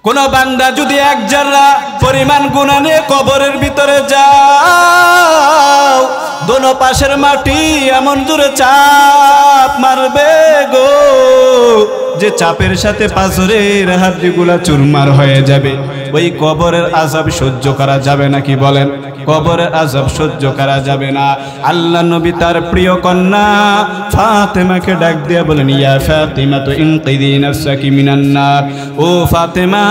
কোন বান্দা যদি এক জাররা পরিমাণ গুনাহ নিয়ে কবরের ভিতরে যাও, দোনো পাশের মাটি এমন জোরে চাপ মারবে গো যে চাপের সাথে পাথরের হাড্ডিগুলা চুরমার হয়ে যাবে। ওই কবরের আযাব সহ্য করা যাবে না, কি বলেন? কবরের আযাব সহ্য করা যাবে না। আল্লাহ নবী তার প্রিয় কন্যা ফাতেমাকে ডাক দিয়ে বলেন, ইয়া ফাতিমা তো ইনকিদি নাফসাকি মিনান নার। ও ফাতেমা,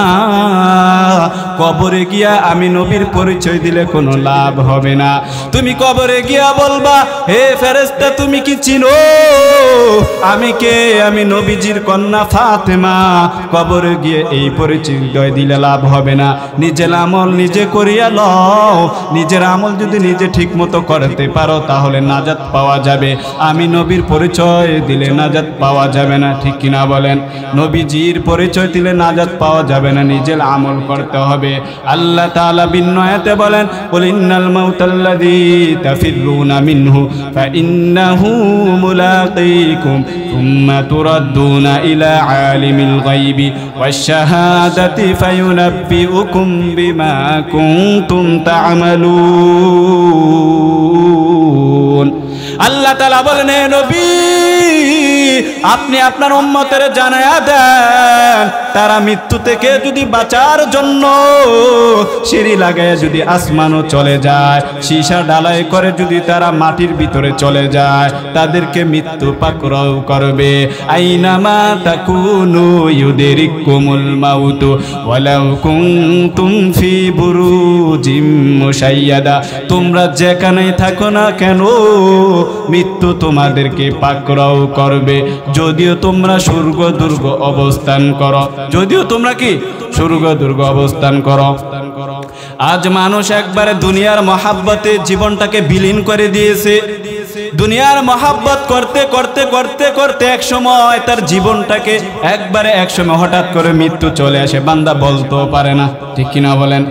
কবরে গিয়া আমি নবীর পরিচয় দিলে কোনো লাভ হবে না। তুমি কবরে গিয়া বলবা, হে ফেরেশতা তুমি কি চিনো আমি কে? আমি নবীজির কন্যা ফাতেমা। কবরে গিয়ে এই পরিচয় দিলে লাভ হবে না। নিজের আমল নিজে করিয়া লও। নিজের আমল যদি নিজে ঠিক মতো করতে পারো তাহলে নাজাত পাওয়া যাবে। আমি নবীর পরিচয় দিলে নাজাত পাওয়া যাবে না, ঠিক কিনা বলেন? নবীজির পরিচয় দিলে নাজাত পাওয়া যাবে না, নিজের আমল করতে হবে। আল্লাহ তাআলা বিনয়াতে বলেন, কুল ইন্নাল মাউতাল্লাযী তাফিরুনা মিনহু ফাইন্নাহু মুলাকীকুম সুম্মা তুরাদ্দুনা ইলা আলিমিল গায়বি ওয়াশ শাহাদাতি ফায়ুনাব্বিউকুম বিমা কুনতুম তা'মালুন। আল্লাহ তাআলা বলেন, হে নবী আপনি আপনার উম্মতের জানায়া দেন, তারা মৃত্যু থেকে যদি বাঁচার জন্য সিঁড়ি লাগায় যদি আসমানও চলে যায়, সীসা ডালাই করে যদি তারা মাটির ভিতরে চলে যায়, তাদেরকে মৃত্যু পাকড়াও করবে। আইনামা তাকুনু ইউদরিকুমুল মাউত ওয়ালাউ কুনতুম ফি বুরুজিম মুশাইয়াদা। তোমরা যেখানেই থাকো না কেন মৃত্যু তোমাদেরকে পাকড়াও করবে, যদিও তোমরা স্বর্গ দুর্গ অবস্থান করো, যদিও তোমরা কি স্বর্গ দুর্গ অবস্থান করো। আজ মানুষ একবারে দুনিয়ার মহাব্বতে জীবনটাকে বিলীন করে দিয়েছে। দুনিয়ার মহাব্বত করতে করতে করতে করতে এক সময় তার জীবনটাকে এক সময় হঠাৎ করে মৃত্যু চলে আসে। বান্দা বলতেও পারে না, ঠিক কিনা বলেন?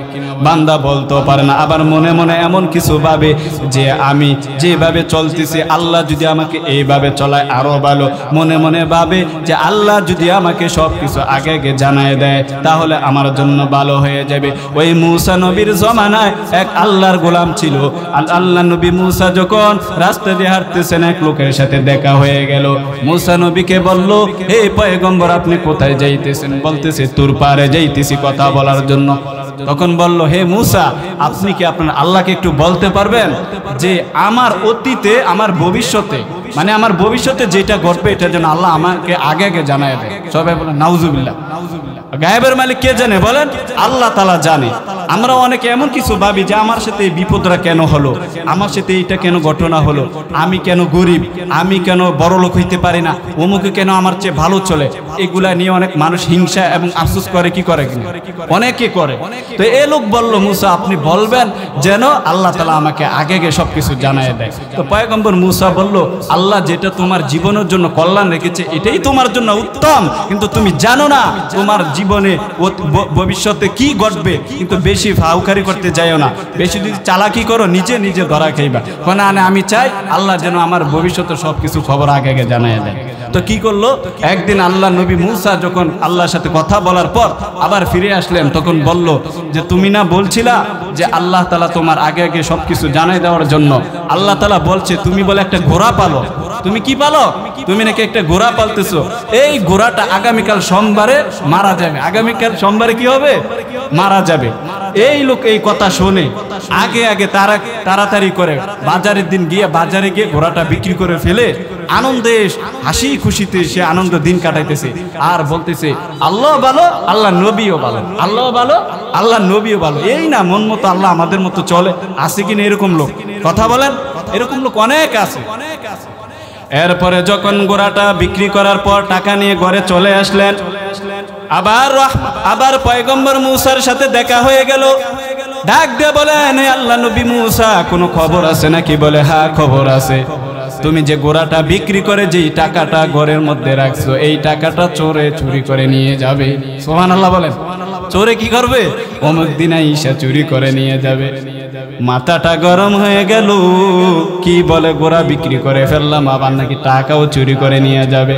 বান্দা বলতেও পারে না। আবার মনে মনে এমন কিছু ভাবে যে আমি যেভাবে চলতেছি আল্লাহ যদি আমাকে এইভাবে চলায় আরো ভালো। মনে মনে ভাবে যে আল্লাহ যদি আমাকে সব কিছু আগে আগে জানায় দেয় তাহলে আমার জন্য ভালো হয়ে যাবে। ওই মূসা নবীর জমানায় এক আল্লাহর গোলাম ছিল। আল্লাহ নবী মূসা যখন রাস্তা দিয়ে হাঁটতেছেন, এক লোকের সাথে দেখা হয়ে গেল। মূসা নবীকে বলল, হে পয়গম্বর আপনি কোথায় যাইতেছেন? বলতেছে তুর পারে যাইতেছি কথা বলার জন্য। তখন বলল, হে মূসা আপনি কি আপনার আল্লাহকে একটু বলতে পারবেন যে আমার অতীতে আমার ভবিষ্যতে, মানে আমার ভবিষ্যতে যেটা ঘটবে এটা যেন আল্লাহ আমাকে আগে আগে জানায় দেয়। সবাই বলেন নাউজুবিল্লাহ। গায়েবের মালিক কে জানে? বলেন আল্লাহ তাআলা জানে। আমরা অনেকে এমন কিছু ভাবি যে আমার সাথে এই বিপদটা কেন হলো, আমার সাথে এইটা কেন ঘটনা হলো, আমি কেন গরিব, আমি কেন বড় লোক হইতে পারি না, অমুকে কেন আমার চেয়ে ভালো চলে। এগুলা নিয়ে অনেক মানুষ হিংসা এবং আফসোস করে, কি করে? অনেকে করে। তো এই লোক বলল, মূসা আপনি বলবেন যেন আল্লাহ তাআলা আমাকে আগে আগে সবকিছু জানায় দেয়। তো পয়গম্বর মূসা বলল, আল্লাহ যেটা তোমার জীবনের জন্য কল্যাণ রেখেছে এটাই তোমার জন্য উত্তম, কিন্তু তুমি জানো না তোমার জীবনে ভবিষ্যতে কি ঘটবে। কিন্তু বেশি ফাউকারি করতে যাইও না, বেশি যদি চালাকি করো নিজে নিজে ধরা খাইবা। কোন আমি চাই আল্লাহ যেন আমার ভবিষ্যতে সবকিছু খবর আগে আগে জানায় দেয়। তো কি করলো? একদিন আল্লাহ নবী মূসা যখন আল্লাহর সাথে কথা বলার পর আবার ফিরে আসলেন, তখন বলল যে তুমি না বলছিলা যে আল্লাহ তাআলা তোমার আগে আগে সবকিছু জানাই দেওয়ার জন্য? আল্লাহ তাআলা বলছে তুমি বলে একটা ঘোড়া পালো। তুমি কি পালো? তুমি নাকি একটা ঘোড়া পালতেছো। এই ঘোড়াটা আগামীকাল সোমবারে মারা যাবে। আগামীকাল সোমবারে কি হবে? মারা যাবে। এই লোক এই কথা শুনে আগে আগে তাড়াতাড়ি করে বাজারের দিন গিয়ে বাজারে গিয়ে ঘোড়াটা বিক্রি করে ফেলে আনন্দে হাসি খুশিতে সে আনন্দ দিন কাটাইতেছে আর বলতেছে আল্লাহ ভালো, আল্লাহ নবীও ভালো, আল্লাহ ভালো, আল্লাহ নবীও ভালো। এই না মন মতো আল্লাহ আমাদের মতো চলে? আছে কিনা এরকম লোক? কথা বলেন। এরকম লোক অনেক আছে। এরপরে যখন ঘোড়াটা বিক্রি করার পর টাকা নিয়ে ঘরে চলে আসলেন, আবার পয়গম্বর মূসার সাথে দেখা হয়ে গেল। ডাক দিয়ে বলেন, হে আল্লাহ নবী মূসা কোনো খবর আছে নাকি? বলে হ্যাঁ খবর আছে। তুমি যে ঘোড়াটা বিক্রি করে যেই টাকাটা ঘরের মধ্যে রাখছো এই টাকাটা চোরে চুরি করে নিয়ে যাবে। সুবহানাল্লাহ বলেন। চোরে কি করবে? অমুক দিন আইসা চুরি করে নিয়ে যাবে। মাথাটা গরম হয়ে গেল। কি বলে ঘোড়া বিক্রি করে ফেললাম, আবার নাকি টাকাও চুরি করে নিয়ে যাবে।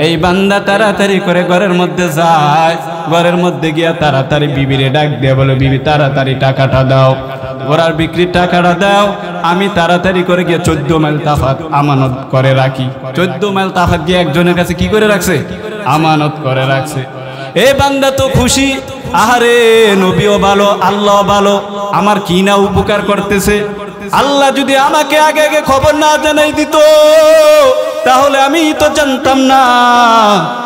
এই বান্দা তাড়াতাড়ি করে ঘরের মধ্যে যায়, ঘরের মধ্যে গিয়া তাড়াতাড়ি বিবিরে ডাক দিয়ে বলে, বিবি তাড়াতাড়ি টাকাটা দাও, ঘোড়ার বিক্রির টাকাটা দাও, আমি তাড়াতাড়ি করে গিয়ে 14 মাইল তাফাত আমানত করে রাখি। 14 মাইল তাফাত গিয়ে একজনের কাছে কি করে রাখছে? আমানত করে রাখছে। এ বান্দা তো খুশি, আহারে নবীও ভালো, আল্লাহ ভালো, আমার কি না উপকার করতেছে। আল্লাহ যদি আমাকে আগে আগে খবর না জানাই দিত তাহলে আমি তো জানতাম না,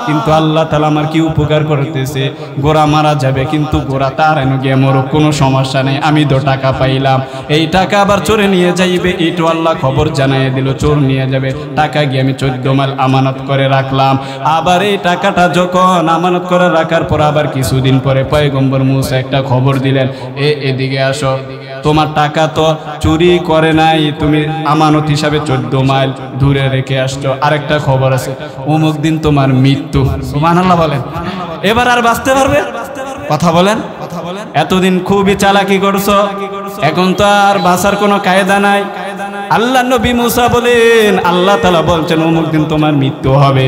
কিন্তু আল্লাহ তাআলা আমার কি উপকার করতেছে। গোরা মারা যাবে কিন্তু গোরা তার এনে গিয়ে মরুক, কোনো সমস্যা নেই, আমি তো টাকা পাইলাম, এই টাকা আবার চোরে নিয়ে যাইবে, এইটু আল্লাহ খবর জানাই দিল, চোর নিয়ে যাবে, টাকা গিয়ে আমি 14 মাইল আমানত করে রাখলাম। আবার এই টাকাটা যখন আমানত করে রাখার পর আবার কিছুদিন পরে পয়গম্বর মূসা একটা খবর দিলেন, এদিকে আসো, তোমার টাকা তো চুরি করে নাই, তুমি আমানত হিসাবে 14 মাইল দূরে রেখে আসছো, আরেকটা খবর আছে, অমুক দিন তোমার মৃত্যু। সুবহানাল্লাহ বলেন। এবার আর বাঁচতে পারবে? কথা বলেন। এতদিন খুবই চালাকি করছো, এখন তো আর বাঁচার কোনো কায়দা নাই। আল্লাহ নবী মূসা বলেন, আল্লাহ তাআলা বলছেন অমুক দিন তোমার মৃত্যু হবে।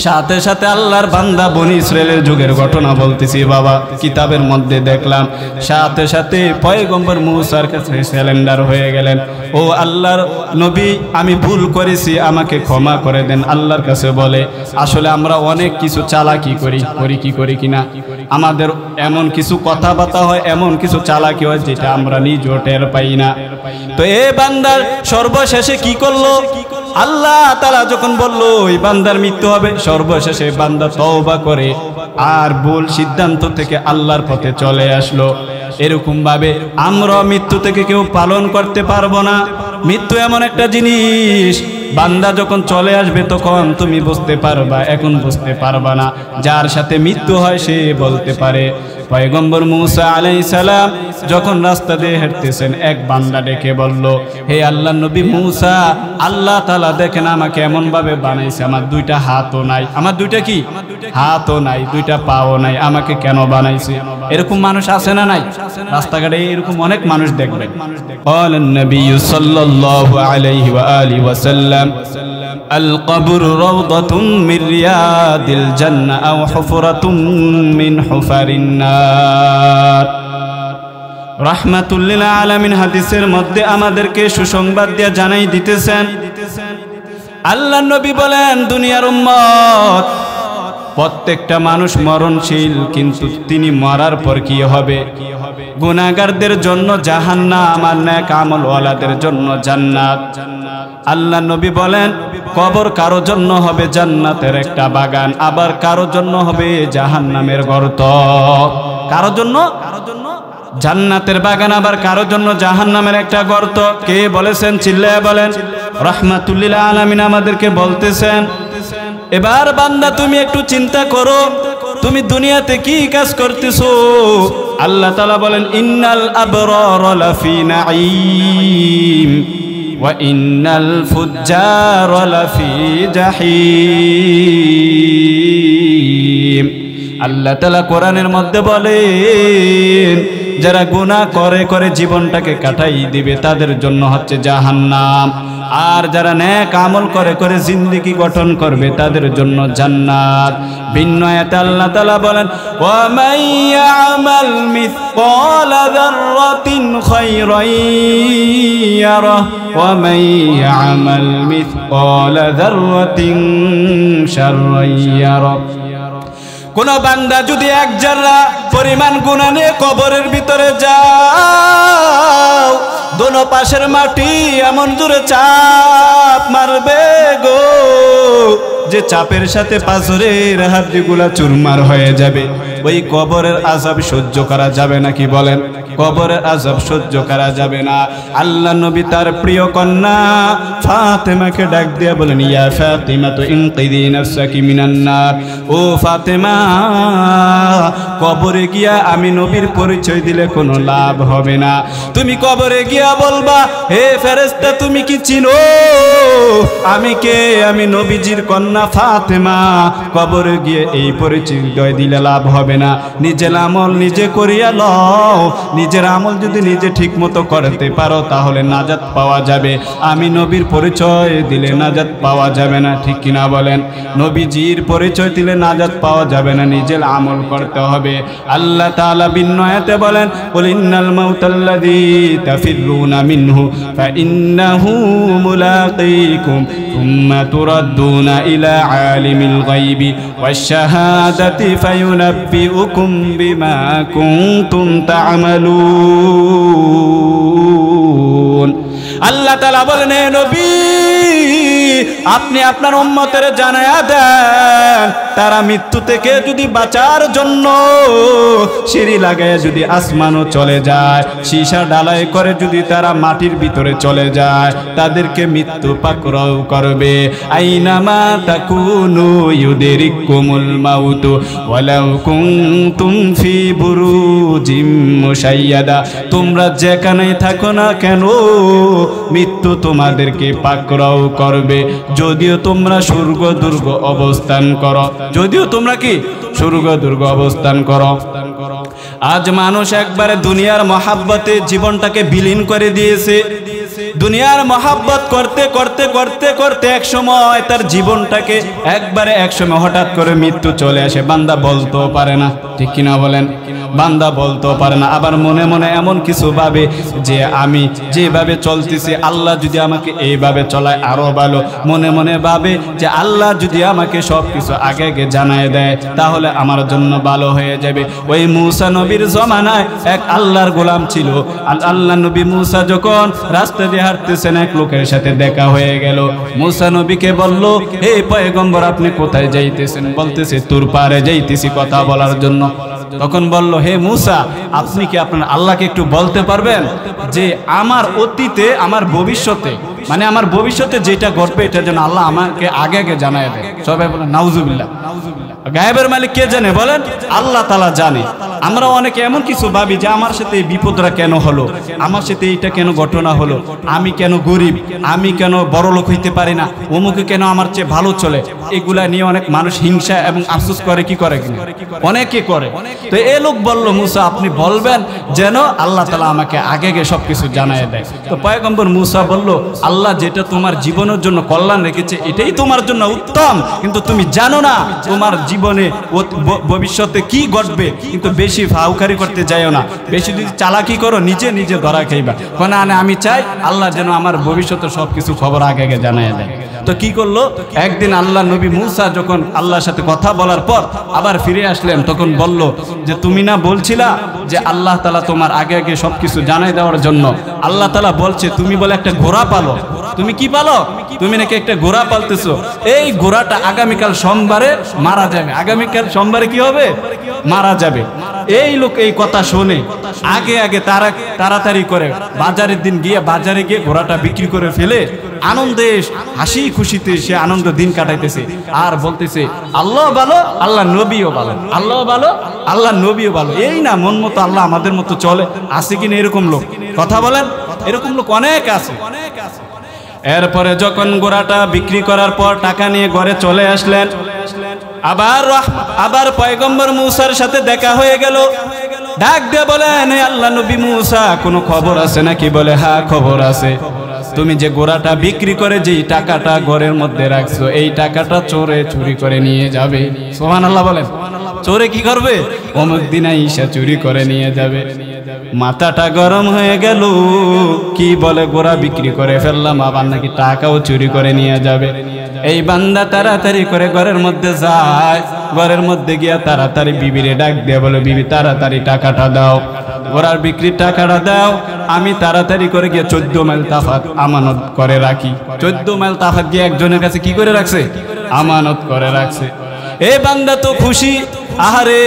সাথে সাথে আল্লাহর বান্দা বনি ইসরায়েলের যুগের ঘটনা বলতেছি বাবা, কিতাবের মধ্যে দেখলাম, সাথে সাথে পয়গম্বর মূসার কাছে সিলিন্ডার হয়ে গেলেন, ও আল্লাহর নবী আমি ভুল করেছি, আমাকে ক্ষমা করে দেন। আল্লাহর কাছে বলে, আসলে আমরা অনেক কিছু চালাকি করি কিনা, আমাদের এমন কিছু কথাবার্তা হয়, এমন কিছু চালাকি হয় যেটা আমরা নিজেও টের পাই না। তো এ বান্দার সর্বশেষে কি করলো? আল্লাহ তাআলা যখন বললো ওই বান্দার মৃত্যু হবে, সর্বশেষে বান্দা তওবা করে আর ভুল সিদ্ধান্ত থেকে আল্লাহর পথে চলে আসলো। এরকম ভাবে আমরা মৃত্যু থেকে কেউ পালন করতে পারবো না। মৃত্যু এমন একটা জিনিস, বান্দা যখন চলে আসবে তখন তুমি বুঝতে পারবা, এখন বুঝতে পারবা না। যার সাথে মৃত্যু হয় সে বলতে পারে। পয়গম্বর মূসা আলাইহিস সালাম যখন রাস্তা দিয়ে হেঁটতেছেন, এক বান্দা ডেকে বলল, হে আল্লাহর নবী মূসা, আল্লাহ তাআলা দেখেন আমাকে এমন ভাবে বানাইছে, আমার 2টা হাতও নাই, আমার 2টা কি হাতও নাই, 2টা পাও নাই, আমাকে কেন বানাইছে? এরকম মানুষ আছে না নাই? রাস্তাঘাটে এরকম অনেক মানুষ দেখবেন। ক্বালান নবী সাল্লাল্লাহু আলাইহি ওয়া আলিহি ওয়া সাল্লাম, আল কবরু রাওদাতুম মির রিয়াদিল জান্নাহ আও হুফরাতুম মিন হুফারিন নার। রাহমাতুল লিল আলামিন হাদিসের মধ্যে আমাদেরকে সুসংবাদ দিয়ে জানাই দিতেছেন, আল্লাহর নবী বলেন, দুনিয়ার উম্মত প্রত্যেকটা মানুষ মরণশীল, কিন্তু তিনি মরার পর কি হবে? গুনাহগারদের জন্য জাহান্নাম আর নেক আমলওয়ালাদের জন্য জান্নাত। আল্লাহ নবী বলেন, কবর কারো জন্য হবে জান্নাতের একটা বাগান, আবার কারো জন্য হবে জাহান্নামের গর্ত। কারো জন্য জান্নাতের বাগান, আবার কারো জন্য জাহান্নামের একটা গর্ত। কে বলেছেন? চিল্লায়া বলেন। রাহমাতুল লিল আলামিন আমাদেরকে বলতেছেন। এবার বান্দা তুমি একটু চিন্তা করো, তুমি দুনিয়াতে কি কাজ করতেছো? আল্লাহ তাআলা বলেন, ইন্নাল আবরারা লাফি নাঈম ওয়া ইন্নাল ফুজ্জারা লাফি জাহিম। আল্লাহ তাআলা কোরআনের মধ্যে বলেন, যারা গুনাহ করে করে জীবনটাকে কাটাই দিবে তাদের জন্য হচ্ছে জাহান্নাম, আর যারা নেক আমল করে করে জিন্দেগি গঠন করবে তাদের জন্য জান্নাত। ভিন্ন আয়াতে আল্লাহ তাআলা বলেন, ওয়া মান ইয়ামাল মিসকালা যাররাতিন খায়রান ইয়ারা ওয়া মান ইয়ামাল মিসকালা যাররাতিন শাররান ইয়ারা। কোন বান্দা যদি 1 জাররা পরিমাণ গুনাহ নিয়ে কবরের ভিতরে যাও, দোনো পাশের মাটি এমন জোরে চাপ মারবে গো, যে চাপের সাথে পাথরের হাড্ডিগুলা চুরমার হয়ে যাবে। ওই কবরের আযাব সহ্য করা যাবে না, কি বলেন? কবরের আযাব সহ্য করা যাবে না। আল্লাহ নবী তার প্রিয় কন্যা ফাতেমাকে ডাক দিয়ে বলেন, ইয়া ফাতিমা তু ইনকিদি নাফসাকি মিনান নার। ও ফাতেমা, কবরে গিয়া আমি নবীর পরিচয় দিলে কোনো লাভ হবে না। তুমি কবরে গিয়া বলবা, হে ফেরেশতা তুমি কি চিনো আমি কে? আমি নবীজির কন্যা ফাতেমা। কবরে গিয়ে এই পরিচয় দিলে লাভ হবে হবে না। নিজের আমল নিজে করিয়া লও। নিজের আমল যদি নিজে ঠিক মতো করতে পারো তাহলে নাজাত পাওয়া যাবে। আমি নবীর পরিচয় দিলে নাজাত পাওয়া যাবে না, ঠিক কিনা বলেন? নবীজির পরিচয় দিলে নাজাত পাওয়া যাবে না, নিজের আমল করতে হবে। আল্লাহ তাআলা বিনয়তে বলেন, কুল ইন্নাল মাউতাল্লাযী তাফিরুনা মিনহু ফাইন্নাহু মুলাকীকুম সুম্মা তুরাদ্দুনা ইলা আলিমিল গায়বি ওয়াশ শাহাদাতি ফায়ুনাব্বিউকুম বিমা কুনতুম তা'মালুন। আল্লাহ তাআলা বলেন, হে নবী, আপনি আপনার উম্মতের জানায়া দেন, তারা মৃত্যু থেকে যদি বাঁচার জন্য সিঁড়ি লাগায় যদি আসমানও চলে যায়, সীসা ডালাই করে যদি তারা মাটির ভিতরে চলে যায়, তাদেরকে মৃত্যু পাকড়াও করবে। আইনামা তাকুনু ইউদরিকুমুল মাউতু ওয়ালাউ কুনতুম ফি বুরুজিম মুশাইয়াদা। তোমরা যেখানেই থাকো না কেন মৃত্যু তোমাদেরকে পাকড়াও করবে, যদিও তোমরা স্বর্গ দুর্গ অবস্থান করো, যদিও তোমরা কি স্বর্গ দুর্গ অবস্থান করো। আজ মানুষ একবারে দুনিয়ার মহাব্বতে জীবনটাকে বিলীন করে দিয়েছে। দুনিয়ার মহাব্বত করতে করতে করতে করতে এক সময় তার জীবনটাকে এক সময় হঠাৎ করে মৃত্যু চলে আসে। বান্দা বলতেও পারে না, ঠিক কিনা বলেন? বান্দা বলতেও পারে না। আবার মনে মনে এমন কিছু ভাবে যে আমি যেভাবে চলতেছি আল্লাহ যদি আমাকে এইভাবে চলায় আরো ভালো। মনে মনে ভাবে যে আল্লাহ যদি আমাকে সব কিছু আগে আগে জানায় দেয় তাহলে আমার জন্য ভালো হয়ে যাবে। ওই মূসা নবীর জমানায় এক আল্লাহর গোলাম ছিল। আল্লাহ নবী মূসা যখন রাস্তা দিয়ে হাঁটতেছেন, এক লোকের সাথে দেখা হয়ে গেল। মূসা নবীকে বলল, হে পয়গম্বর, আপনি কোথায় যাইতেছেন? বলতেছে, তুর পারে যাইতেছি কথা বলার জন্য। তখন বলল, হে মূসা, আপনি কি আপনার আল্লাহকে একটু বলতে পারবেন যে আমার অতীতে আমার ভবিষ্যতে, মানে আমার ভবিষ্যতে যেটা ঘটবে এটা যেন আল্লাহ আমাকে আগে আগে জানায় দেয়। সবাই বলেন নাউজুবিল্লাহ। গায়েবের মালিক কে জানে? বলেন আল্লাহ তাআলা জানে। আমরা অনেকে এমন কিছু ভাবি যে আমার সাথে এই বিপদটা কেন হলো, আমার সাথে এইটা কেন ঘটনা হলো, আমি কেন গরিব, আমি কেন বড় লোক হইতে পারি না, অমুকে কেন আমার চেয়ে ভালো চলে। এগুলা নিয়ে অনেক মানুষ হিংসা এবং আফসোস করে, কি করে কিনা অনেকে করে। তো এই লোক বলল, মূসা আপনি বলবেন যেন আল্লাহ তাআলা আমাকে আগে আগে সবকিছু জানায় দেয়। তো পয়গম্বর মূসা বলল, আল্লাহ যেটা তোমার জীবনের জন্য কল্যাণ রেখেছে এটাই তোমার জন্য উত্তম, কিন্তু তুমি জানো না তোমার জীবনে ভবিষ্যতে কি ঘটবে। কিন্তু বেশি ফাউকারি করতে যাইও না, বেশি যদি চালাকি করো নিজে নিজে ধরা খাইবা। না আমি চাই আল্লাহ যেন আমার ভবিষ্যতের সবকিছু খবর আগে আগে জানায় দেয়। তো কি করলো, একদিন আল্লাহ নবী মূসা যখন আল্লাহর সাথে কথা বলার পর আবার ফিরে আসলেন, তখন বলল যে তুমি না বলছিলা যে আল্লাহ তাআলা তোমার আগে আগে সবকিছু জানাই দেওয়ার জন্য। আল্লাহ তাআলা বলছে তুমি বলে একটা ঘোড়া পালো। তুমি কি পালো? তুমি নাকি একটা ঘোড়া পালতেছো। এই ঘোড়াটা আগামীকাল সোমবারে মারা যাবে। আগামীকাল সোমবারে কি হবে? মারা যাবে। এই লোক এই কথা শুনে আগে আগে তাড়াতাড়ি করে বাজারের দিন গিয়ে বাজারে গিয়ে ঘোড়াটা বিক্রি করে ফেলে আনন্দে হাসি খুশিতে সে আনন্দ দিন কাটাইতেছে আর বলতেছে আল্লাহ ভালো, আল্লাহ নবীও ভালো, আল্লাহ ভালো, আল্লাহ নবীও ভালো। এই না মন মতো আল্লাহ আমাদের মতো চলে? আছে কিনা এরকম লোক? কথা বলেন, এরকম লোক অনেক আছে। এরপরে যখন ঘোড়াটা বিক্রি করার পর টাকা নিয়ে ঘরে চলে আসলেন, আবার পয়গম্বর মূসার সাথে দেখা হয়ে গেল। ডাক দিয়ে বলেন, হে আল্লাহ নবী মূসা, কোনো খবর আছে নাকি? বলে হ্যাঁ খবর আছে। তুমি যে ঘোড়াটা বিক্রি করে যেই টাকাটা ঘরের মধ্যে রাখছো, এই টাকাটা চোরে চুরি করে নিয়ে যাবে। সুবহানাল্লাহ বলেন। চোরে কি করবে? অমুক দিন ঈশা চুরি করে নিয়ে যাবে। মাথাটা গরম হয়ে গেল। কি বলে, ঘোড়া বিক্রি করে ফেললাম, আবার নাকি টাকাও চুরি করে নিয়ে যাবে। এই বান্দা তাড়াতাড়ি করে ঘরের মধ্যে যায়। ঘরের মধ্যে গিয়া তাড়াতাড়ি বিবিরে ডাক দিয়ে বলে, বিবি তাড়াতাড়ি টাকাটা দাও, ঘোড়ার বিক্রির টাকাটা দাও। আমি তাড়াতাড়ি করে গিয়ে 14 মাইল তাফাত আমানত করে রাখি। 14 মাইল তাফাত গিয়ে একজনের কাছে কি করে রাখছে? আমানত করে রাখছে। এই বান্দা তো খুশি, আহারে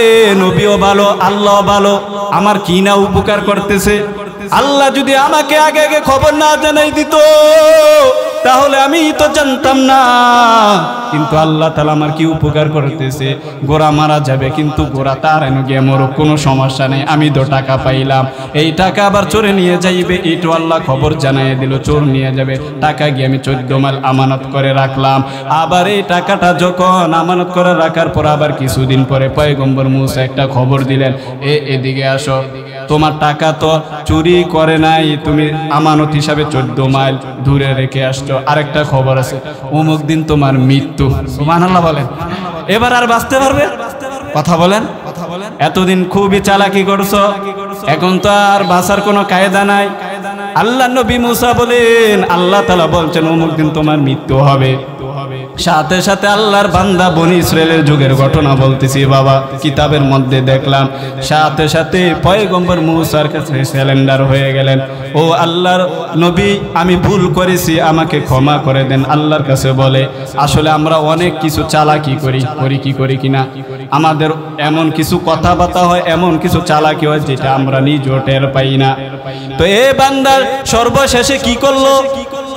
নবীও ভালো, আল্লাহ ভালো, আমার কি না উপকার করতেছে। আল্লাহ যদি আমাকে আগে আগে খবর না জানাই দিত তাহলে আমি তো জানতাম না। কিন্তু আল্লাহ তাআলা আমার কি উপকার করতেছে, গোরা মারা যাবে কিন্তু গোরা তার এনে গিয়ে মরো, কোনো সমস্যা নেই, আমি তো টাকা পাইলাম, এই টাকা আবার চোরে নিয়ে যাইবে, এইটু আল্লাহ খবর জানাই দিল, চোর নিয়ে যাবে, টাকা গিয়ে আমি 14 মাইল আমানত করে রাখলাম। আবার এই টাকাটা যখন আমানত করে রাখার পর আবার কিছুদিন পরে পয়গম্বর মূসা একটা খবর দিলেন, এদিকে আসো, তোমার টাকা তো চুরি করে নাই, তুমি আমানত হিসাবে 14 মাইল দূরে রেখে আসছো, আরেকটা খবর আছে, অমুক দিন তোমার মৃত্যু। সুবহানাল্লাহ বলেন। এবার আর বাঁচতে পারবে? কথা বলেন। এতদিন খুবই চালাকি করছো, এখন তো আর বাঁচার কোনো কায়দা নাই। আল্লাহ নবী মূসা বলেন, আল্লাহ তাআলা বলছেন অমুক দিন তোমার মৃত্যু হবে। সাথে সাথে আল্লাহর বান্দা বনি ইসরায়েলের যুগের ঘটনা বলতেছি বাবা, কিতাবের মধ্যে দেখলাম, সাথে সাথে পয়গম্বর মূসার কাছে স্যালেন্ডার হয়ে গেলেন, ও আল্লাহর নবী আমি ভুল করেছি, আমাকে ক্ষমা করে দেন। আল্লাহর কাছে বলে, আসলে আমরা অনেক কিছু চালাকি করি কিনা, আমাদের এমন কিছু কথাবার্তা হয়, এমন কিছু চালাকি হয় যেটা আমরা নিজেও টের পাই না। তো এ বান্দার সর্বশেষে কি করলো?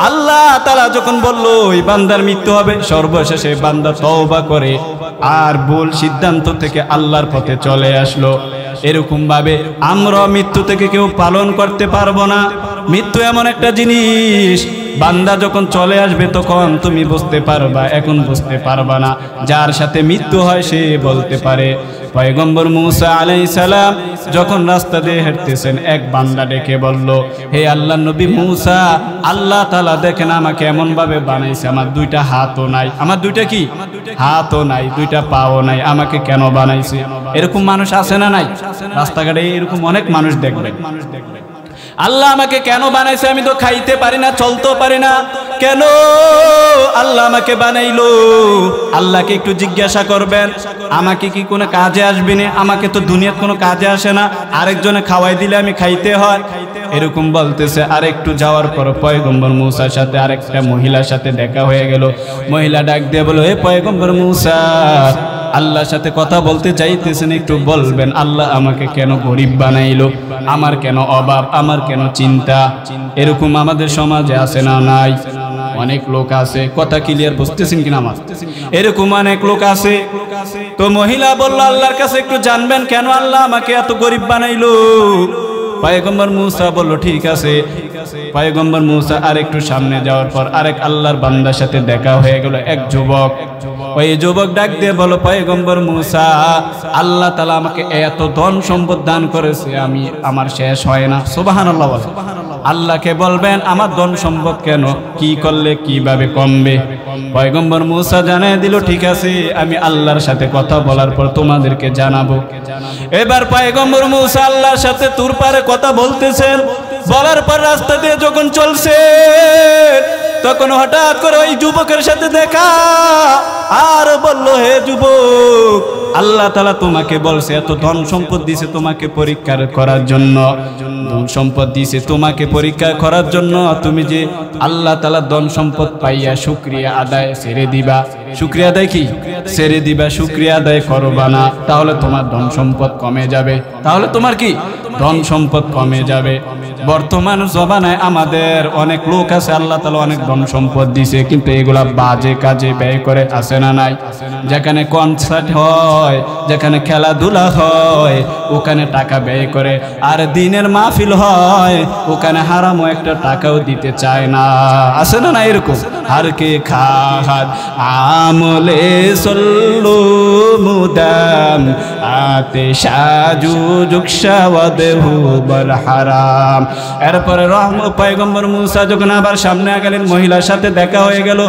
আল্লাহ তাআলা যখন বলল ওই বান্দার মৃত্যু হবে, সর্বশেষে বান্দা তওবা করে আর ভুল সিদ্ধান্ত থেকে আল্লাহর পথে চলে আসলো। এরকম ভাবে আমরা মৃত্যু থেকে কেউ পালন করতে পারবো না। মৃত্যু এমন একটা জিনিস, বান্দা যখন চলে আসবে তখন তুমি বুঝতে পারবা, এখন বুঝতে পারবা না। যার সাথে মৃত্যু হয় সে বলতে পারে। পয়গম্বর মূসা আলাইহিস সালাম যখন রাস্তা দিয়ে হাঁটতেছেন, এক বান্দা ডেকে বলল, হে আল্লাহর নবী মূসা, আল্লাহ তাআলা দেখেন আমাকে এমন ভাবে বানাইছে, আমার দুইটা হাতও নাই, আমার দুইটা কি হাতও নাই, দুইটা পাও নাই, আমাকে কেন বানাইছে? এরকম মানুষ আছে না নাই? রাস্তাঘাটে এরকম অনেক মানুষ দেখবেন। আল্লাহ আমাকে কেন বানাইছে? আমি তো খাইতে পারি না, চলতেও পারি না, কেন আল্লাহ আমাকে বানাইলো? আল্লাহকে একটু জিজ্ঞাসা করবেন, আমাকে কি কোনো কাজে আসবে না? আমাকে তো দুনিয়ার কোনো কাজে আসে না, আরেকজনে খাওয়াই দিলে আমি খাইতে হয়, এরকম বলতেছে। আর একটু যাওয়ার পর পয়গম্বর মূসার সাথে আরেকটা মহিলার সাথে দেখা হয়ে গেল। মহিলা ডাক দিয়ে বলো, হে পয়গম্বর মূসা, আল্লাহর সাথে কথা বলতে চাইতেছেন, একটু বলবেন আল্লাহ আমাকে কেন গরিব বানাইলো, আমার কেন অভাব, আমার কেন চিন্তা? এরকম আমাদের সমাজে আছে না নাই? অনেক লোক আছে, কথা ক্লিয়ার বুঝতেছেন কিনা আমার? এরকম অনেক লোক আছে। তো মহিলা বলল, আল্লাহর কাছে একটু জানবেন কেন আল্লাহ আমাকে এত গরিব বানাইলো। পয়গম্বর মূসা বলল, ঠিক আছে। পয়গম্বর মূসা আরেকটু সামনে যাওয়ার পর আরেক আল্লাহর বান্দার সাথে দেখা হয়ে গেল, এক যুবক। ওই যুবক ডাক দিয়ে বলো, পয়গম্বর মূসা, আল্লাহ তাআলা আমাকে এত ধন সম্পদ দান করেছে, আমার শেষ হয় না। সুবহানাল্লাহ বল। আল্লাহকে বলবেন আমার ধন সম্পদ কেন, কি করলে কিভাবে কমবে? পয়গম্বর মূসা জানিয়ে দিল, ঠিক আছে আমি আল্লাহর সাথে কথা বলার পর তোমাদেরকে জানাবো। এবার পয়গম্বর মূসা আল্লাহর সাথে তুর পারে কথা বলতেছেন। বলার পর রাস্তা দিয়ে যখন চলছে তখন হঠাৎ করে ওই যুবকের সাথে দেখা, আর বলল, হে যুবক, আল্লাহ তাআলা তোমাকে বলছে এত ধন সম্পদ দিয়েছে তোমাকে পরীক্ষা করার জন্য, ধন সম্পদ দিয়েছে তোমাকে পরীক্ষা করার জন্য, তুমি যে আল্লাহ তাআলা ধন সম্পদ পাইয়া শুকরিয়া আদায় ছেড়ে দিবা, শুকরিয়া আদায় কি ছেড়ে দিবা, শুকরিয়া আদায় করবা না, তাহলে তোমার ধন সম্পদ কমে যাবে, তাহলে তোমার কি ধন সম্পদ কমে যাবে। বর্তমান জমানায় আমাদের অনেক লোক আছে, আল্লাহ তাআলা অনেক ধন সম্পদ দিয়েছে, কিন্তু এগুলা বাজে কাজে ব্যয় করে, আছে না নাই? যেখানে কনসার্ট হয়, যেখানে খেলাধুলা হয়, ওখানে টাকা ব্যয় করে, আর দিনের মাহফিল হয় ওখানে হারামও একটা টাকাও দিতে চায় না, আছে না না? এরকম হারকে খাদ আমলে সল্লু মুদাম আতে সাজু জুকশাওয়াদহু বল হারাম। এরপরে পয়গম্বর মূসা যখন আবার সামনে গেলেন, মহিলার সাথে দেখা হয়ে গেল।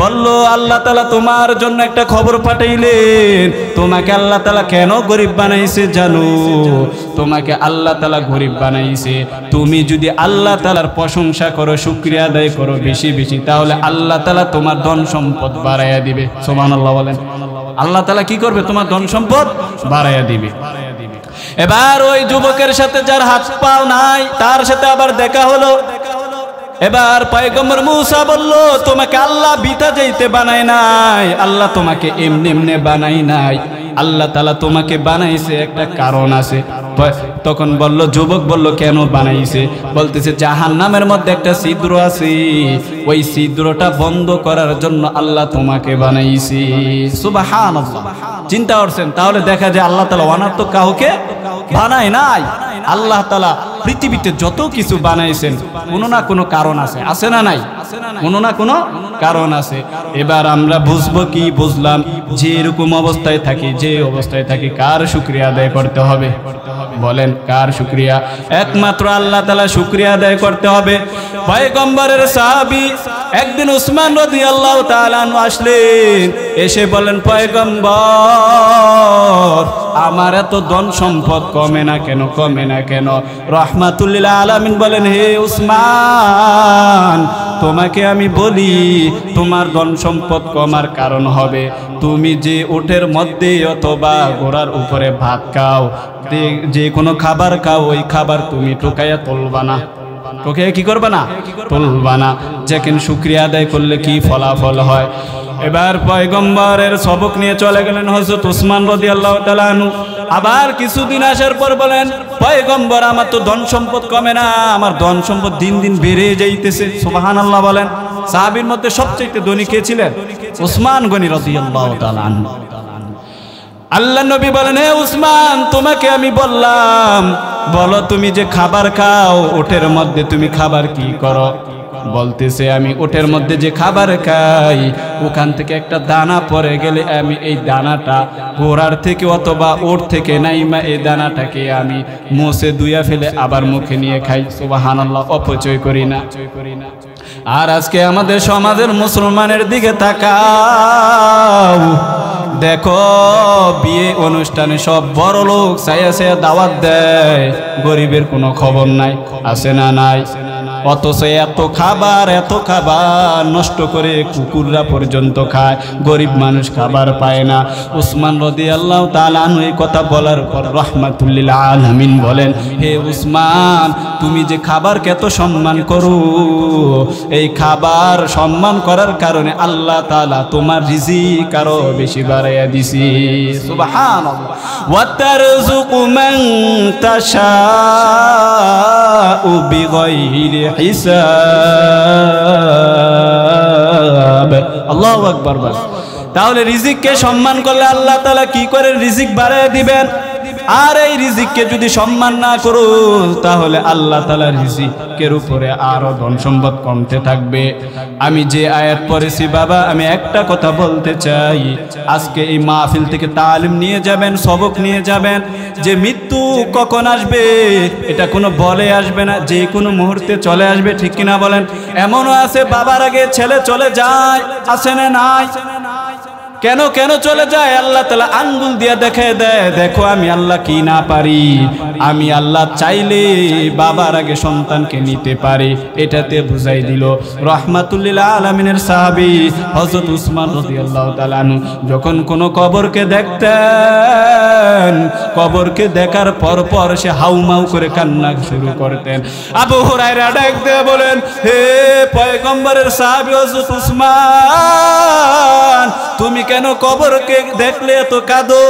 বলল, আল্লাহ তাআলা তোমার জন্য একটা খবর পাঠাইলেন, তোমাকে আল্লাহ তাআলা কেন গরিব বানাইছে জানো? তোমাকে আল্লাহ তাআলা গরিব বানাইছে, তুমি যদি আল্লাহ তাআলার প্রশংসা করো, শুকরিয়া আদায় করো বেশি বেশি, তাহলে আল্লাহ তাআলা তোমার ধন সম্পদ বাড়াইয়া দিবে। সুবহানাল্লাহ বলেন। আল্লাহ তাআলা কি করবে? তোমার ধন সম্পদ বাড়াইয়া দিবে। এবার ওই যুবকের সাথে যার হাত পাও নাই তার সাথে আবার দেখা হলো। এবার পয়গম্বর মূসা বলল, তোমাকে আল্লাহ বিতা যাইতে বানায় নাই, আল্লাহ তোমাকে এমনি এমনি বানাই নাই, আল্লাহ তাআলা তোমাকে বানাইছে একটা কারণ আছে। তখন বলল, যুবক বলল, কেন বানাইছে? বলতেছে, জাহান্নামের মধ্যে একটা ছিদ্র আছে, ওই ছিদ্রটা বন্ধ করার জন্য আল্লাহ তোমাকে বানাইছে। সুবহানাল্লাহ। চিন্তা করছেন? তাহলে দেখা যায় আল্লাহ তাআলা অনার্থক কাউকে বানায় নাই। আল্লাহ তাআলা পৃথিবীতে যত কিছু বানাইছেন কোনো না কোনো কারণ আছে, আছে না নাই? কোনো না কোনো কারণ আছে। এবার আমরা বুঝবো কি? বুঝলাম যে এরকম অবস্থায় থাকি, যে অবস্থায় থাকি, কার শুকরিয়া আদায় করতে হবে? বলেন, কার শুকরিয়া? একমাত্র আল্লাহ তাআলা শুকরিয়া আদায় করতে হবে। পয়গম্বরের সাহাবী একদিন উসমান রাদিয়াল্লাহু তাআলা আনহু আসলেন, এসে বলেন, পয়গম্বর, আমার এত ধন সম্পদ কমে না কেন, কমে না কেন? রাহমাতুল লিল আলামিন বলেন, হে উসমান, তোমাকে আমি বলি, তোমার ধন সম্পদ কমার কারণ হবে তুমি যে উটের মধ্যে অথবা ঘোড়ার উপরে ভাত খাও, যে কোনো খাবার খাও, ওই খাবার তুমি টোকাইয়া তুলবা না। টোকাইয়া কি করবা না? তুলবা না। যেখানে শুকরিয়া আদায় করলে কি ফলাফল হয়। এবার পয়গম্বরের সবক নিয়ে চলে গেলেন হযরত উসমান রাদিয়াল্লাহু তাআলা আনহু। আবার কিছুদিন আসার পর বলেন, পয়গম্বর, আমার তো ধন সম্পদ কমে না, আমার ধন সম্পদ দিন দিন বেড়ে যাইতেছে। সুবহানাল্লাহ বলেন। সাহাবীর মধ্যে সবচেয়ে ধনী কে ছিলেন? উসমান গনি রাদিয়াল্লাহু তাআলা আনহু। আল্লাহ নবী বলেন, হে উসমান, তোমাকে আমি বললাম, বলো তুমি যে খাবার খাও, ওটের মধ্যে তুমি খাবার কি করো? বলতেছে, আমি ওটের মধ্যে যে খাবার খাই, ওখান থেকে একটা দানা পড়ে গেলে আমি এই দানাটা ঘোড়ার থেকে অথবা ওট থেকে নাইমা এই দানাটাকে আমি মুছে ধুইয়া ফেলে আবার মুখে নিয়ে খাই। সুবহানাল্লাহ। অপচয় করি না। আর আজকে আমাদের সমাজের মুসলমানের দিকে তাকাও, দেখো বিয়ে অনুষ্ঠানে সব বড় লোক ছায়া ছায়া দাওয়াত দেয়, গরিবের কোনো খবর নাই, আছে না নাই? অথচ এত খাবার নষ্ট করে কুকুররা পর্যন্ত খায়, গরিব মানুষ খাবার পায় না। উসমান রাদিয়াল্লাহু তাআলা আনহু এই কথা বলার পর রাহমাতুল লিল আলামিন বলেন, হে উসমান, তুমি যে খাবারকে এত সম্মান করো, এই খাবার সম্মান করার কারণে আল্লাহ তাআলা তোমার রিজিক আরো বেশি বাড়াইয়া দিছি। সুবহানাল্লাহ। ওয়া তারযুকু মান তাশাউ বিগাইরি হিসাব। আল্লাহু আকবার। তাহলে রিজিককে সম্মান করলে আল্লাহ তাআলা কি করে রিজিক বাড়ায় দিবেন। আর এই রিজিককে যদি সম্মান না করো, তাহলে আল্লাহ তাআলা রিজিকের উপরে আরো ধন সম্পদ কমতে থাকবে। আমি যে আয়াত পড়েছি বাবা, আমি একটা কথা বলতে চাই, আজকে এই মাহফিল থেকে তালিম নিয়ে যাবেন, সবক নিয়ে যাবেন, যে মৃত্যু কখন আসবে এটা কোনো বলে আসবে না, যে কোনো মুহূর্তে চলে আসবে। ঠিক কিনা বলেন? এমনও আছে বাবার আগে ছেলে চলে যায়, আছে না নাই? কেন কেন চলে যায়? আল্লাহ তাআলা আঙ্গুল দিয়ে দেখায় দেয়, দেখো আমি আল্লাহ কি না পারি, আমি আল্লাহ চাইলে বাবার আগে সন্তানকে নিতে পারি। এটাতে বুঝাই দিল রাহমাতুল লিল আলামিনের সাহাবী হযরত উসমান রাদিয়াল্লাহু তাআলা আনহু যখন কোনো কবরকে দেখতেন, কবরকে দেখার পর পর সে হাউমাউ করে কান্না শুরু করতেন। আবু হুরায়রা ডাক দিয়ে বলেন, হে পয়গম্বরের সাহাবী হযরত উসমান, তুমি কেন কবরকে দেখলে এত কাঁদো?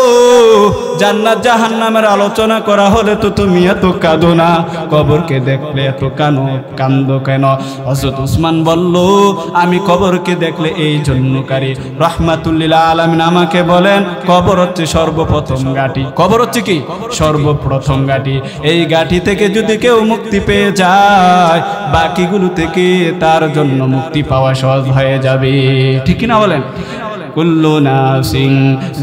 জান্নাত জাহান্নামের আলোচনা করা হলে তো তুমি এত কাঁদো না, কবরকে দেখলে এত কান্দো কেন? হযরত উসমান বলল, আমি কবরকে দেখলে এই জন্য কারি। রাহমাতুল লিল আলামিন আমাকে বলেন, কবর হচ্ছে সর্বপ্রথম ঘাঁটি। কবর হচ্ছে কি? সর্বপ্রথম ঘাঁটি। এই ঘাঁটি থেকে যদি কেউ মুক্তি পেয়ে যায়, বাকিগুলো থেকে তার জন্য মুক্তি পাওয়া সহজ হয়ে যাবে। ঠিক না বলেন? কুল্লু নাফসিন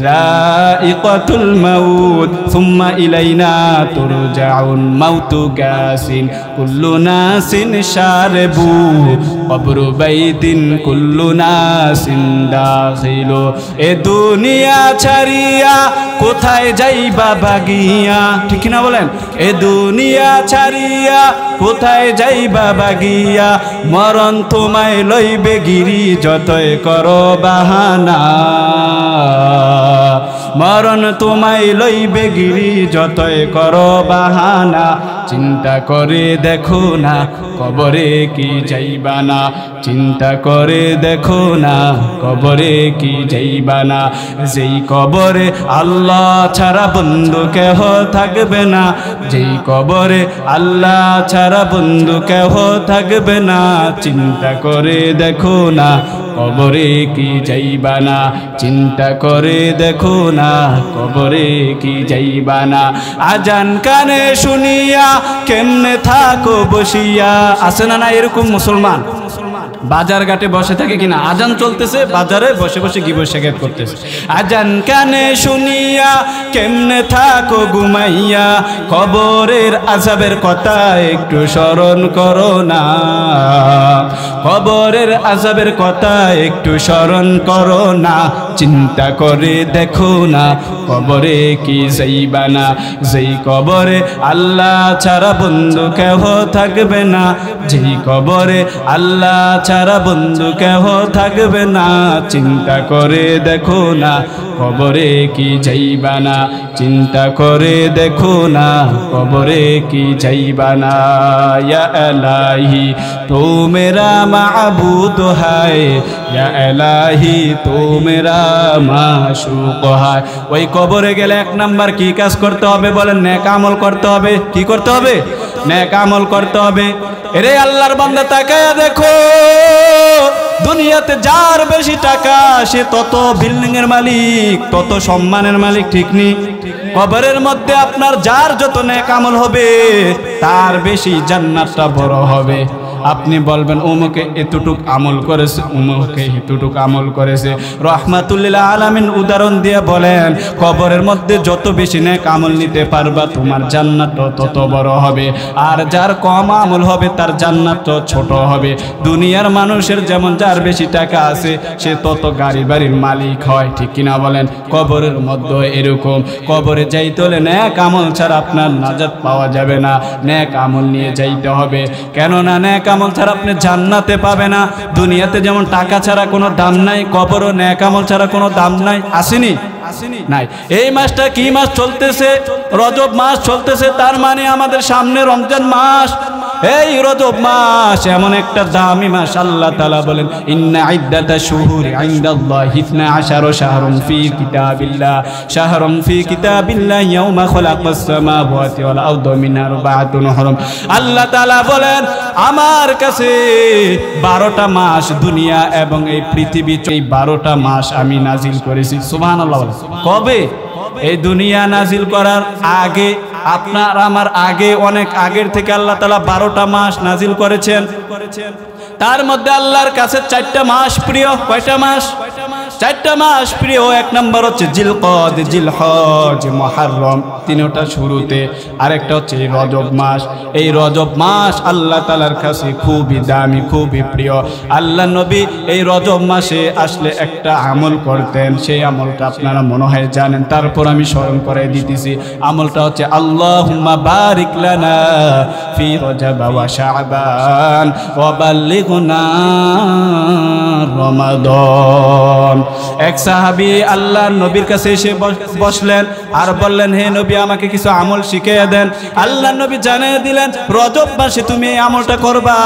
যায়িকাতুল মাউত সুম্মা ইলাইনা তুরজাউন। মাউতু গাসিন কুল্লু নাসিন শারবু কবরু বাইতিন কুল্লু নাসিন দাখিলু। এ দুনিয়া ছাড়িয়া কোথায় যাইবা ভাগিয়া? ঠিক না বলেন? এ দুনিয়া ছাড়িয়া কোথায় যাইবা ভাগিয়া, মরণ তোমায় লইবে গিরি যতই করো বাহানা। মরণ তোমায় লইবে গিরি যতই করো বাহানা। চিন্তা করে দেখো না কবরে কি যাইবা না, চিন্তা করে দেখো না কবরে কি যাইবা না। যেই কবরে আল্লাহ ছাড়া বন্ধু কেহ থাকবে না, যেই কবরে আল্লাহ ছাড়া বন্ধু কেহ থাকবে না, চিন্তা করে দেখো না কবরে কি যাইবা না, চিন্তা করে দেখো না কবরে কি যাইবা না। আজান কানে শুনিয়া কেমনে থাকো বসিয়া, আছে না না এরকম মুসলমান বাজার ঘাটে বসে থাকে কিনা, আজান চলতেছে বাজারে বসে বসে গিবর শেখাত করতেছে। আজান কানে শুনিয়া কেমনে থাকো ঘুমাইয়া, কবরের আযাবের কথা একটু স্মরণ করো না, কবরের আযাবের কথা একটু স্মরণ করো না, চিন্তা করে দেখো না কবরে কি যাইবা না। যেই কবরে আল্লাহ ছাড়া বন্ধু কেহ থাকবে না, যেই কবরে আল্লাহ ছাড়া বন্ধু কেহ থাকবে না, চিন্তা করে দেখো না কবরে কি যাইবা না, চিন্তা করে দেখো না কবরে কি যাইবা না। ইয়া ইলাহি তু মেরা মাবুদ হায়, ইয়া ইলাহি তু মেরা মাশুক হায়। ওই কবরে গেলে এক নাম্বার কি কাজ করতে হবে বলেন? নেক আমল করতে হবে। কি করতে হবে? নেক আমল করতে হবে। এরে আল্লাহর বান্দা তাকায়া দেখো, দুনিয়াতে যার বেশি টাকা সে তত বিল্ডিং এর মালিক, তত সম্মানের মালিক, ঠিক নি? কবরের মধ্যে আপনার যার যত নেক আমল হবে তার বেশি জান্নাতটা বড় হবে। আপনি বলবেন অমুকে এতটুক আমল করেছে, অমুকে এতটুক আমল করেছে। রাহমাতুল লিল আলামিন উদাহরণ দিয়ে বলেন, কবরের মধ্যে যত বেশি নেক আমল নিতে পারবা তোমার জান্নাত তত বড় হবে, আর যার কম আমল হবে তার জান্নাত ছোট হবে। দুনিয়ার মানুষের যেমন যার বেশি টাকা আছে সে তত গাড়ি বাড়ির মালিক হয়, ঠিক কিনা বলেন? কবরের মধ্যে এরকম, কবরে যাইতে হলে নেক আমল ছাড়া আপনার নাজাত পাওয়া যাবে না, নেক আমল নিয়ে যাইতে হবে। কেননা নেক আমল ছাড়া আপনি জান্নাতে পাবে না। দুনিয়াতে যেমন টাকা ছাড়া কোনো দাম নাই, কবরও নেক আমল ছাড়া কোনো দাম নাই। আসেনি? নাই। এই মাসটা কি মাস চলতেছে? রজব মাস চলতেছে, তার মানে আমাদের সামনে রমজান মাস। এই রজব মাস এমন একটা দামি মাস, আল্লাহ তাআলা বলেন ইন্না ইদ্দাতাশ শুহুরি ইনদাল্লাহি 12 শাহরুন ফি কিতাবিল্লাহ, শাহরুন ফি কিতাবিল্লাহ ইয়াওমা খালাকাস সামাওয়াতি ওয়াল আরদা মিনহা আরবাআতুন হুরুম। আল্লাহ তাআলা বলেন আমার কাছে 12টা মাস দুনিয়া এবং এই পৃথিবী, এই 12টা মাস আমি নাজিল করেছি। সুবহানাল্লাহ। কবে? এই দুনিয়া নাজিল করার আগে, আপনার আমার আগে, অনেক আগের থেকে আল্লাহ তাআলা 12টা মাস নাজিল করেছেন। তার মধ্যে আল্লাহর কাছে 4টা মাস প্রিয়। কয়টা মাস? 4টা মাস প্রিয়। এক নম্বর হচ্ছে জিলকদ, জিলহজ, মুহররম, তিনটা শুরুতে। আরেকটা হচ্ছে রজব মাস। এই রজব মাস আল্লাহ তাআলার কাছে খুবই দামি, খুবই প্রিয়। আল্লাহ নবী এই রজব মাসে আসলে একটা আমল করতেন, সেই আমলটা আপনারা মনে হয় জানেন, তারপর আমি স্মরণ করে দিতেছি। আমলটা হচ্ছে আল্লাহুম্মা বারিক লানা ফি রজব ওয়া শাবান ওয়া বাল্লিগনা রমাদান। এক সাহাবী আল্লাহর নবীর কাছে এসে বসলেন আর বললেন, হে নবী আমাকে কিছু আমল শিখিয়ে দেন। আল্লাহর নবী জানিয়ে দিলেন রজব মাসে তুমি এই আমলটা করবা,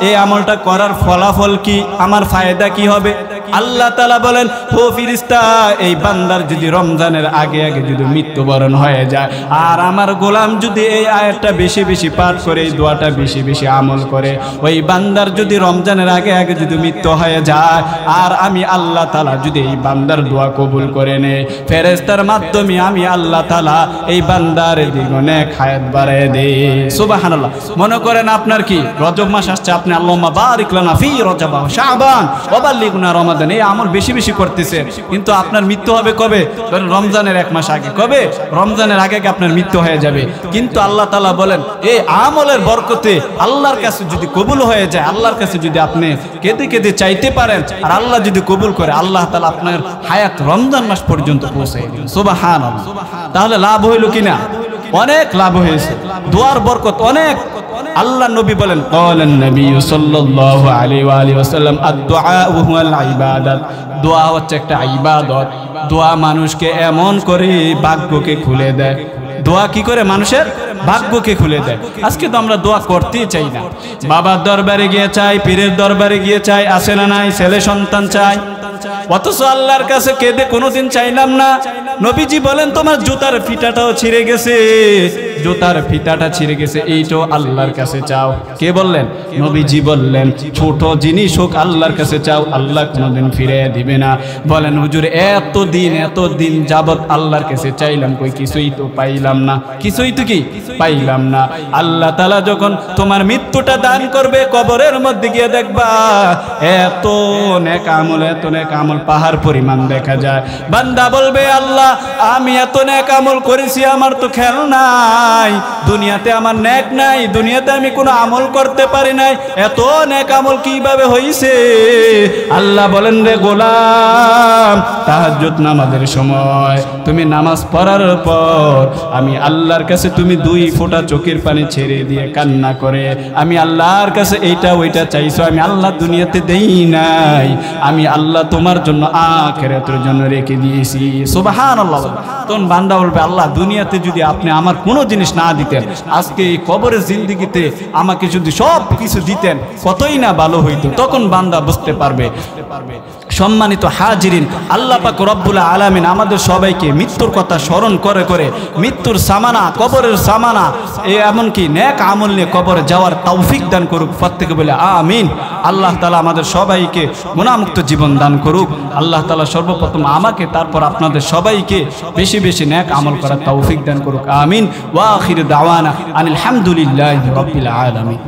এই আমলটা করার ফলাফল কি, আমার ফায়দা কি হবে? আল্লাহ তাআলা বলেন, ও ফেরেশতা, এই বান্দার যদি রমজানের আগে আগে যদি মৃত্যুবরণ হয়ে যায় আর আমার গোলাম যদি এই আয়াতটা বেশি বেশি পাঠ করে, এই দোয়াটা বেশি বেশি আমল করে, ওই বান্দার যদি রমজানের আগে আগে যদি মৃত্যু হয়ে যায় আর আমি আল্লাহ তাআলা যদি এই বান্দার দোয়া কবুল করে নেই, ফেরেশতার মাধ্যমে আমি আল্লাহ তাআলা এই বান্দার দ্বিগুণে হায়াত বাড়ায় দেই। সুবহানাল্লাহ। মনে করেন আপনার কি রজব মাস আসছে, আপনি আল্লাহুম্মা বারিক লানা ফি রজব ওয়া শাবান ওয়া বাল্লিগনা রমাদান, এই আমল বেশি বেশি করতেছে, কিন্তু আপনার মৃত্যু হবে কবে? রমজানের 1 মাস আগে। কবে? রমজানের আগে আগে আপনার মৃত্যু হয়ে যাবে। কিন্তু আল্লাহ তাআলা বলেন এই আমলের বরকতে আল্লাহর কাছে যদি কবুল হয়ে যায়, আল্লাহর কাছে যদি আপনি কেঁদে কেঁদে চাইতে পারেন আর আল্লাহ যদি কবুল করে, আল্লাহ তাআলা আপনার হায়াত রমজান মাস পর্যন্ত পৌঁছে দিবেন। সুবহানাল্লাহ। তাহলে লাভ হইল কিনা? অনেক লাভ হয়েছে, দোয়ার বরকত অনেক। আল্লাহ নবী বলেন, ক্বালান নবী সাল্লাল্লাহু আলাইহি ওয়া আলিহি ওয়াসাল্লাম, আদ-দুআ হুয়াল ইবাদাত। দোয়া হচ্ছে একটা ইবাদত। দোয়া মানুষকে এমন করে ভাগ্যকে খুলে দেয়। দোয়া কি করে মানুষের ভাগ্যকে খুলে দেয়। আজকে তো আমরা দোয়া করতেই চাই না, বাবার দরবারে গিয়ে চাই, পীরের দরবারে গিয়ে চাই, আসে না নাই, ছেলে সন্তান চাই, অথচ আল্লাহর কাছে কেঁদে কোনোদিন চাইলাম না। নবীজি বলেন তোমার জুতার ফিতাটাও ছিঁড়ে গেছে, জুতার ফিতাটা ছিঁড়ে গেছে, এইটাও আল্লাহর কাছে চাও। কে বললেন? নবীজি বললেন ছোট জিনিস হোক আল্লাহর কাছে চাও, আল্লাহ কোনোদিন ফিরে দিবে না। বলেন হুজুর এতদিন যাবত আল্লাহর কাছে চাইলাম, কই কিছুই তো পাইলাম না, কিছুই তো কি পাইলাম না। আল্লাহ তাআলা যখন তোমার মৃত্যুটা দান করবে, কবরের মধ্যে গিয়ে দেখবা এত নেক আমল পাহাড় পরিমাণ দেখা যায়। বান্দা বলবে আল্লাহ আমি এত নেক আমল করেছি, আমার তো খেয়াল নাই, দুনিয়াতে আমার নেক নাই, দুনিয়াতে আমি কোনো আমল করতে পারি নাই, এত নেক আমল কিভাবে হইছে? আল্লাহ বলেন রে গোলাম, তাহাজ্জুদ নামাজের সময় তুমি নামাজ পড়ার পর আমি আল্লাহর কাছে তুমি 2 ফোঁটা চোখের পানি ছেড়ে দিয়ে কান্না করে আমি আল্লাহর কাছে এইটা ওইটা চাইছো, আমি আল্লাহ দুনিয়াতে দেই নাই, আমি আল্লাহ তোমার জন্য আখিরাতের জন্য রেখে দিয়েছি। সুবহানাল্লাহ। তখন বান্দা বলবে আল্লাহ দুনিয়াতে যদি আপনি আমার কোনো জিনিস না দিতেন, আজকে এই কবরের জিন্দেগিতে আমাকে যদি সব কিছু দিতেন কতই না ভালো হইতো। তখন বান্দা বুঝতে পারবে। সম্মানিত হাজিরিন, আল্লাহ পাক রব্বুল আলামিন আমাদের সবাইকে মৃত্যুর কথা স্মরণ করে করে মৃত্যুর সামানা, কবরের সামানা, এমনকি নেক আমল নিয়ে কবরে যাওয়ার তৌফিক দান করুক। প্রত্যেকে বলে আমিন। আল্লাহ তাআলা আমাদের সবাইকে গুনাহমুক্ত জীবন দান করুক। আল্লাহ তাআলা সর্বপ্রথম আমাকে, তারপর আপনাদের সবাইকে বেশি বেশি নেক আমল করার তৌফিক দান করুক। আমিন। ওয়া আখিরু দাওয়ানা আনিল হামদুলিল্লাহি রাব্বিল আলামিন।